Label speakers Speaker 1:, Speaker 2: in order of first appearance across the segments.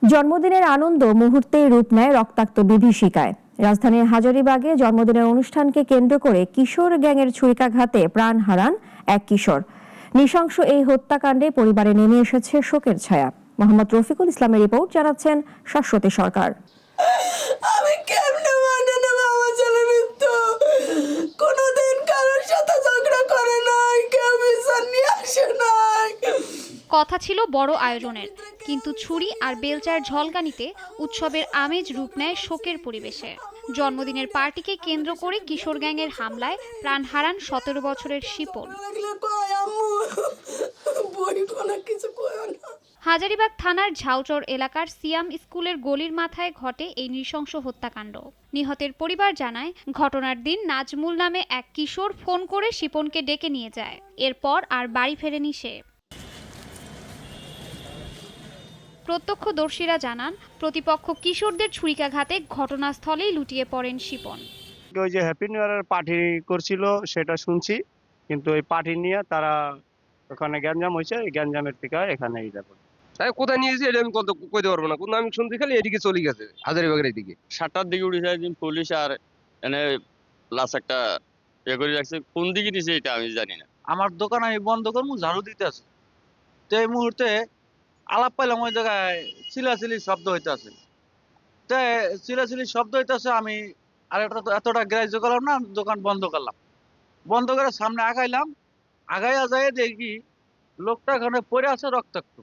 Speaker 1: জন্মদিনের আনন্দ মুহূর্তেই রূপ নেয় রক্তাক্ত বিভীষিকায়। রাজধানীর হাজারীবাগে জন্মদিনের অনুষ্ঠানকে কেন্দ্র করে কিশোর গ্যাংয়ের ছুরিকাঘাতে প্রাণ হারান এক কিশোর। নৃশংস এই হত্যাকাণ্ডে পরিবারে নেমে এসেছে শোকের ছায়া। মোহাম্মদ রফিকুল ইসলামের রিপোর্ট, জানাচ্ছেন শাশ্বতী সরকার।
Speaker 2: আমি কেমনে মানে নেব আমার ছেলে মৃত্যু? কোনোদিন কারোর সাথে ঝগড়া করে নাই, কেউ বিচার নিয়ে আসে নাই।
Speaker 3: কথা ছিল বড় আয়োজনের, কিন্তু ছুরি আর বেলচার ঝলকানিতে উৎসবের আমেজ রূপ নেয় শোকের পরিবেশে। জন্মদিনের পার্টিকে কেন্দ্র করে কিশোর গ্যাংয়ের হামলায় প্রাণ হারান 17 বছরের শিপন। হাজারীবাগ থানার ঝাউচর এলাকার সিয়াম স্কুলের গলির মাথায় ঘটে এই নৃশংস হত্যাকাণ্ড। নিহতের পরিবার জানায়, ঘটনার দিন নাজমুল নামে এক কিশোর ফোন করে শিপনকে ডেকে নিয়ে যায়। এরপর আর বাড়ি ফেরেনি সে। প্রত্যক্ষদর্শীরা জানান, প্রতিপক্ষ কিশোরদের ছুরিকাঘাতে ঘটনাস্থলেই লুটিয়ে পড়েন শিপন।
Speaker 4: ওই যে হ্যাপি নিউ ইয়ারের পার্টি করছিল সেটা শুনছি, কিন্তু ওই পার্টি নিয়ে তারা ওখানে গ্যাঞ্জাম হয়েছে, এই গ্যাঞ্জামের থেকে এখানে যাবো।
Speaker 5: তাই কোথায় নিয়ে গেছে এটা আমি কইতে পারবো না, কিন্তু আমি শুনছি খালি এদিকে চলে গেছে, হাজারীবাগের এদিকে 7টার দিকে উঠেছে পুলিশ, আর এনে লাশ একটা করে রাখছে। কোন দিকে দিছে এটা আমি জানি না।
Speaker 6: আমার দোকান আমি বন্ধ করবো, ঝাড়ু দিতে আছে, তো এই মুহূর্তে আলাপ পাইলাম ওই জায়গায় চিলাচিলি শব্দ হইতেছে। তো চিলাচিলি শব্দ হইতেছে, আমি আর এতটা গ্রাহ্য করলাম না, দোকান বন্ধ করলাম। বন্ধ করে সামনে আগাইলাম, আগাইয়া যায় দেখি লোকটা এখানে পড়ে আছে রক্তাক্ত।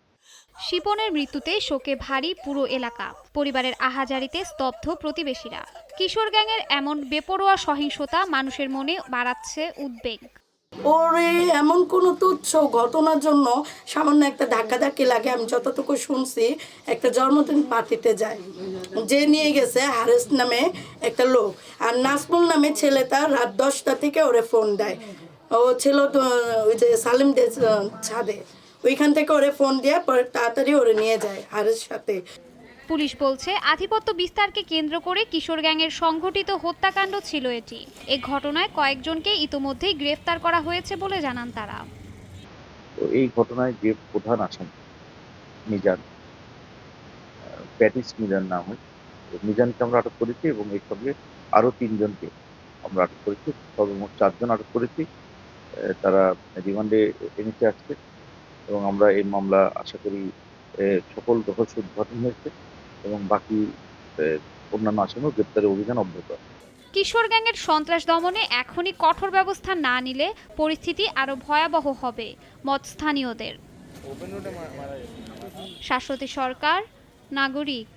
Speaker 3: শিপনের মৃত্যুতে শোকে ভারী পুরো এলাকা। পরিবারের আহাজারিতে স্তব্ধ প্রতিবেশীরা। কিশোর গ্যাংয়ের এমন বেপরোয়া সহিংসতা মানুষের মনে বাড়াচ্ছে উদ্বেগ।
Speaker 2: ওরে এমন কোনো তুচ্ছ ঘটনার জন্য সামান্য একটা ধাক্কাধাক্কি লাগে। আমি যতটুকু শুনছি, একটা জন্মদিন পার্টিতে যায়, যে নিয়ে গেছে হারেস নামে একটা লোক, আর নাজমুল নামে ছেলেটা রাত 10টা থেকে ওরে ফোন দেয়। ও ছিল তো ওই যে সালিমদের ছাদে, ওইখান থেকে ওরে ফোন দিয়ে পরে তাড়াতাড়ি ওরে নিয়ে যায় হারেস সাথে।
Speaker 3: পুলিশ বলছে, আধিপত্য বিস্তারকে কেন্দ্র করে কিশোর গ্যাংয়ের সংঘটিত হত্যাকাণ্ড ছিল এটি। এ ঘটনায় কয়েকজনকে ইতোমধ্যেই গ্রেফতার করা হয়েছে বলে জানান তারা।
Speaker 7: এই ঘটনায় যে প্রধান আসামি মিজান, প্যাটিস মিজান নাম হয়, মিজানকে আমরা আটক করেছি এবং এর সঙ্গে আরো 3 জনকে আমরা আটক করেছি। সর্বমোট 4 জন আটক করেছি। তারা রিমান্ডে এনেছে আজকে, এবং আমরা এই মামলা আশা করি সকল রহস্য উদ্ঘাটন হয়েছে এবং বাকি অন্যান্য আসামিও গ্রেপ্তারের অভিযান অব্যাহত আছে।
Speaker 3: কিশোর গ্যাংয়ের সন্ত্রাস দমনে এখনই কঠোর ব্যবস্থা না নিলে পরিস্থিতি আরো ভয়াবহ হবে মত স্থানীয়দের। শাশ্বতী সরকার, নাগরিক।